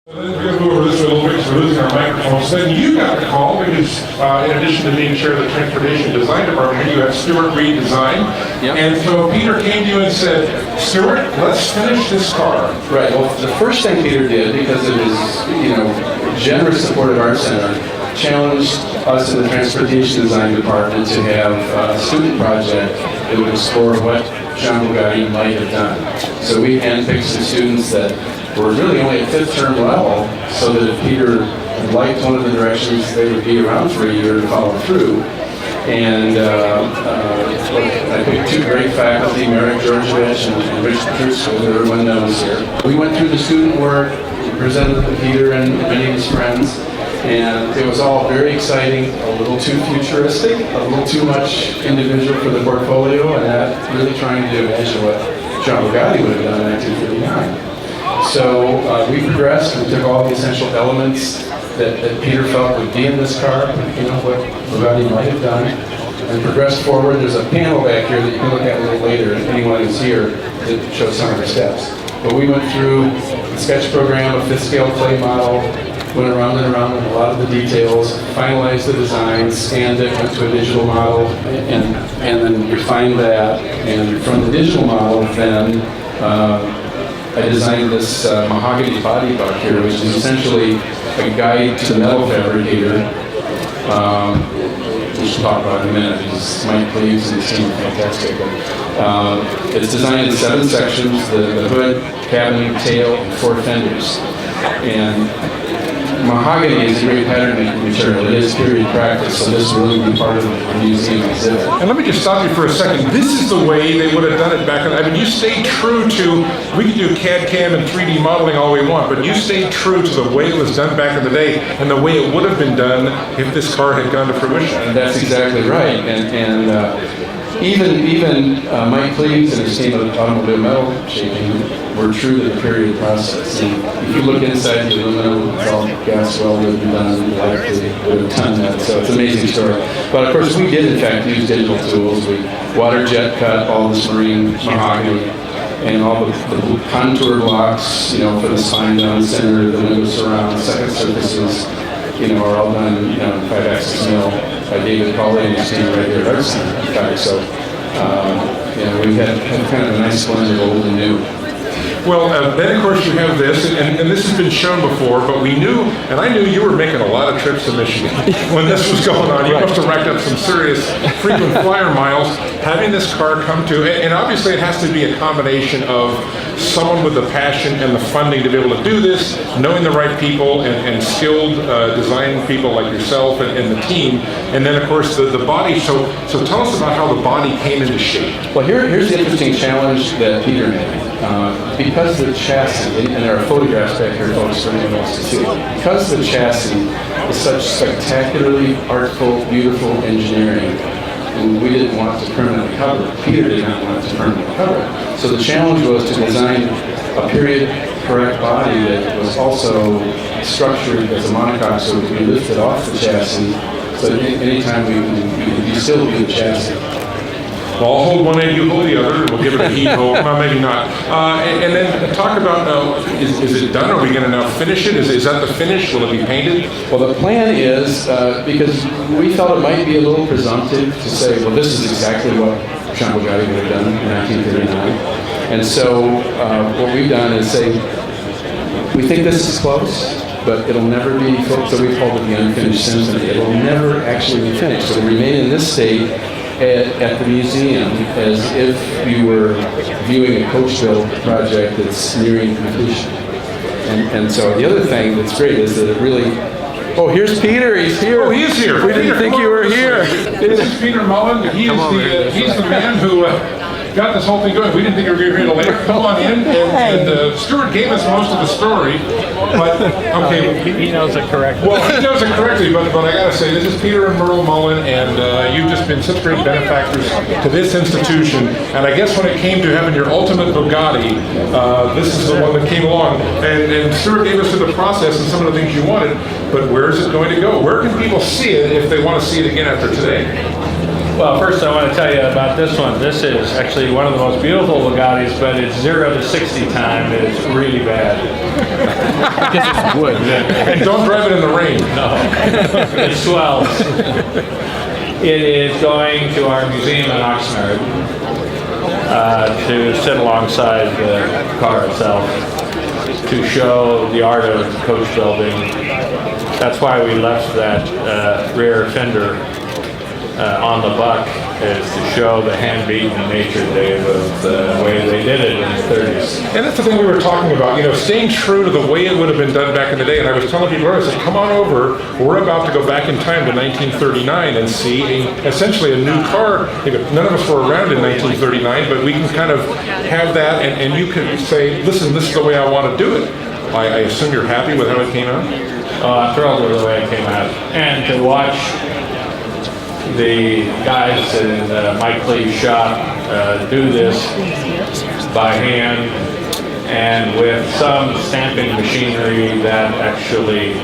We're going to move over this way a little bit because we're losing our microphones. Then you got the call because in addition to being chair of the Transportation Design Department, you have Stewart Reed Design. Yep. And so Peter came to you and said, Stewart, let's finish this car. Right. Well, the first thing Peter did, because of his, generous support of Art Center, challenged us in the Transportation Design Department to have a student project that would explore what Jean Bugatti might have done. So we handpicked some students that were really only at fifth term level, so that if Peter liked one of the directions, they would be around for a year to follow through. And I picked two great faculty, Merrick Georgievich and Rich Retracing, who everyone knows here. We went through the student work, presented to Peter and many of his friends, and it was all very exciting, a little too futuristic, a little too much individual for the portfolio, and not really trying to imagine what Jean Bugatti would have done in 1939. So we progressed, we took all the essential elements that Peter felt would be in this car, what Bugatti might have done, and progressed forward. There's a panel back here that you can look at a little later, if anyone is here, that shows some of the steps. But we went through the sketch program, a fifth scale clay model, went around and around with a lot of the details, finalized the design, scanned it, went to a digital model, and then refined that. And from the digital model, then I designed this mahogany body part here, which is essentially a guide to the metal fabricator, which we'll talk about in a minute, because Mike Cleves and his team are fantastic. But, it's designed in 7 sections, the hood, cabin, tail, and 4 fenders. And mahogany is a great pattern making material. It is period practice, so this will really be part of the museum exhibit. And let me just stop you for a second. This is the way they would have done it back then. I mean, you stayed true to, we can do CAD, CAM, and 3D modeling all we want, but you stayed true to the way it was done back in the day and the way it would have been done if this car had gone to fruition. And that's exactly right. And even Mike Cleves and his team of automobile metal shaping were true to the period process. And if you look inside the aluminum, it's all gas welded and done electrically, would have done that. So it's an amazing story. But of course, we did in fact use digital tools. We water jet cut all this marine mahogany and all the contour blocks, for the spine down the center, the window surround, second surfaces, are all done, 5-axis mill by David Pauly and his team right here at Art Center. In fact, so we've had kind of a nice blend of old and new. Well, then of course you have this, and this has been shown before, but we knew, and I knew you were making a lot of trips to Michigan when this was going on. You must have racked up some serious frequent flyer miles having this car come to, and obviously it has to be a combination of someone with the passion and the funding to be able to do this, knowing the right people and skilled design people like yourself and the team, and then of course the body. So tell us about how the body came into shape. Well, here's the interesting challenge that Peter made. Because the chassis, and there are photographs back here, folks, for anyone else to see, because the chassis is such spectacularly artful, beautiful engineering, we didn't want to permanently cover it. Peter did not want to permanently cover it. So the challenge was to design a period correct body that was also structured as a monocoque, so it could be lifted off the chassis, so that anytime we can still do the chassis. Well, I'll hold one end, you hold the other, and we'll give it a heat hold. Well, maybe not. And then talk about, is it done? Are we going to now finish it? Is that the finish? Will it be painted? Well, the plan is, because we felt it might be a little presumptive to say, well, this is exactly what Jean Bugatti would have done in 1939. And so what we've done is say, we think this is close, but it'll never be, so we've called it the unfinished symphony. It'll never actually be finished. So it'll remain in this state at the museum as if you were viewing a coach-built project that's nearing completion. And so the other thing that's great is that it really... Oh, here's Peter. He's here. Oh, he is here. We didn't think you were here. This is Peter Mullins. He's the man who got this whole thing going. We didn't think we were going to be here later. Come on in. And Stewart gave us most of the story. But, okay. He knows it correctly. Well, he knows it correctly, but I got to say, this is Peter and Merle Mullen, and you've just been such great benefactors to this institution. And I guess when it came to having your ultimate Bugatti, this is the one that came along. And Stewart gave us through the process and some of the things you wanted, but where is it going to go? Where can people see it if they want to see it again after today? Well, first I want to tell you about this one. This is actually one of the most beautiful Bugattis, but its 0 to 60 time is really bad. Because it's wood. And don't drive it in the rain. No, it swells. It is going to our museum in Oxnard to sit alongside the car itself to show the art of coach building. That's why we left that rear fender on the buck, is to show the hand-beaten nature, Dave, of the way they did it in the 30s. And that's the thing we were talking about, staying true to the way it would have been done back in the day. And I was telling people, I said, come on over. We're about to go back in time to 1939 and see essentially a new car. None of us were around in 1939, but we can kind of have that, and you could say, listen, this is the way I want to do it. I assume you're happy with how it came out? I'm thrilled with the way it came out. And to watch the guys in Mike Lee's shop do this by hand and with some stamping machinery that actually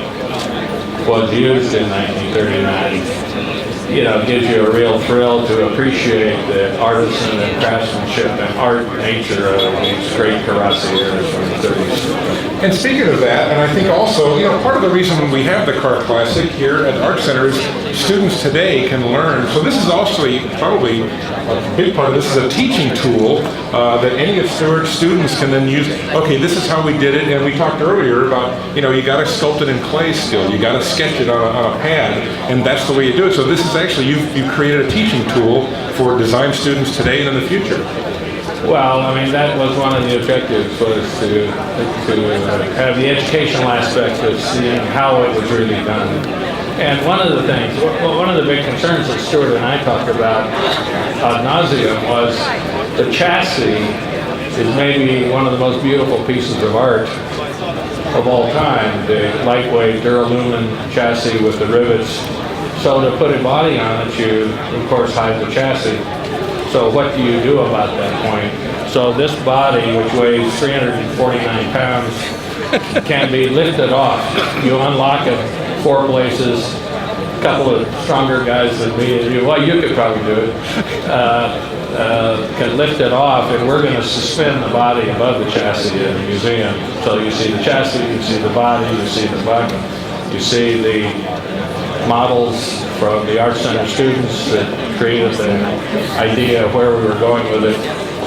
was used in 1939, gives you a real thrill to appreciate the artisan and craftsmanship and art nature of these great carrossiers from the 30s. And speaking of that, and I think also, part of the reason we have the Car Classic here at the Art Center is students today can learn. So this is also probably a big part of this is a teaching tool that any of Stewart's students can then use. Okay, this is how we did it, and we talked earlier about, you got to sculpt it in clay still. You got to sketch it on a pad, and that's the way you do it. So this is actually, you've created a teaching tool for design students today and in the future. Well, that was one of the objectives, was to have the educational aspect of seeing how it was really done. And one of the things, one of the big concerns that Stewart and I talked about ad nauseum was the chassis is maybe one of the most beautiful pieces of art of all time. The lightweight duralumin chassis with the rivets. So to put a body on it, you of course hide the chassis. So what do you do about that point? So this body, which weighs 349 pounds, can be lifted off. You unlock it 4 places. A couple of stronger guys than me and you, well, you could probably do it, can lift it off, and we're going to suspend the body above the chassis in the museum. So you see the chassis, you see the body, you see the button, you see the models from the Art Center students that created the idea of where we were going with it.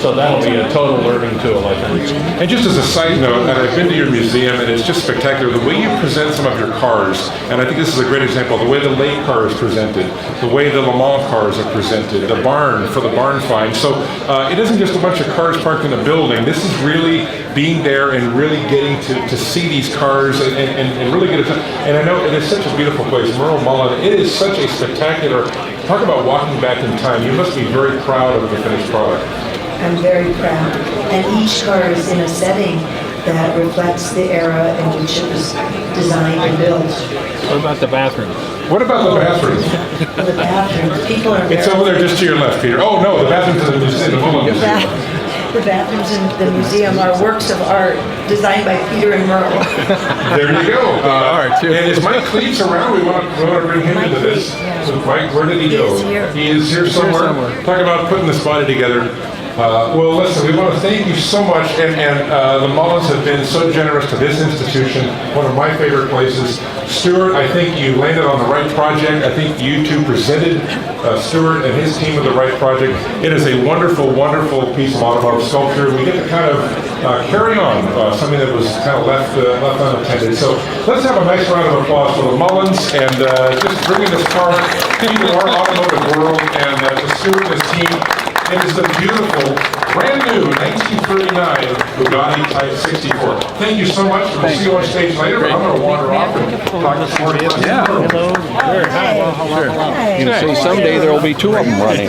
So that'll be a total learning tool, I think. And just as a side note, and I've been to your museum, and it's just spectacular, the way you present some of your cars, and I think this is a great example, the way the late car is presented, the way the Le Mans cars are presented, the barn for the barn find. So it isn't just a bunch of cars parked in a building. This is really being there and really getting to see these cars and really get it. And I know it is such a beautiful place, Merle Mullin. It is such a spectacular, talk about walking back in time. You must be very proud of the finished product. I'm very proud. And each car is in a setting that reflects the era in which it was designed and built. What about the bathrooms? What about the bathrooms? The bathrooms, people are It's over there just to your left, Peter. Oh no, the bathrooms in the museum. The bathrooms in the museum are works of art designed by Peter and Merle. There you go. All right, too. And is Mike Cleves around? We want to bring him into this. So Mike, where did he go? is here. He is here somewhere. Talk about putting this body together. Well, listen, we want to thank you so much, and the Mullins have been so generous to this institution, one of my favorite places. Stewart, I think you landed on the right project. I think you two presented Stewart and his team with the right project. It is a wonderful, wonderful piece of automotive sculpture. We get to kind of carry on something that was kind of left unattended. So let's have a nice round of applause for the Mullins and just bringing this car into our automotive world, and to Stewart and his team. It is the beautiful, brand new 1939 Bugatti Type 64. Thank you so much. We'll see you on stage later, but I'm going to wander off and talk to Stewart. Yeah. Hello. Sure. Someday there will be 2 of them running.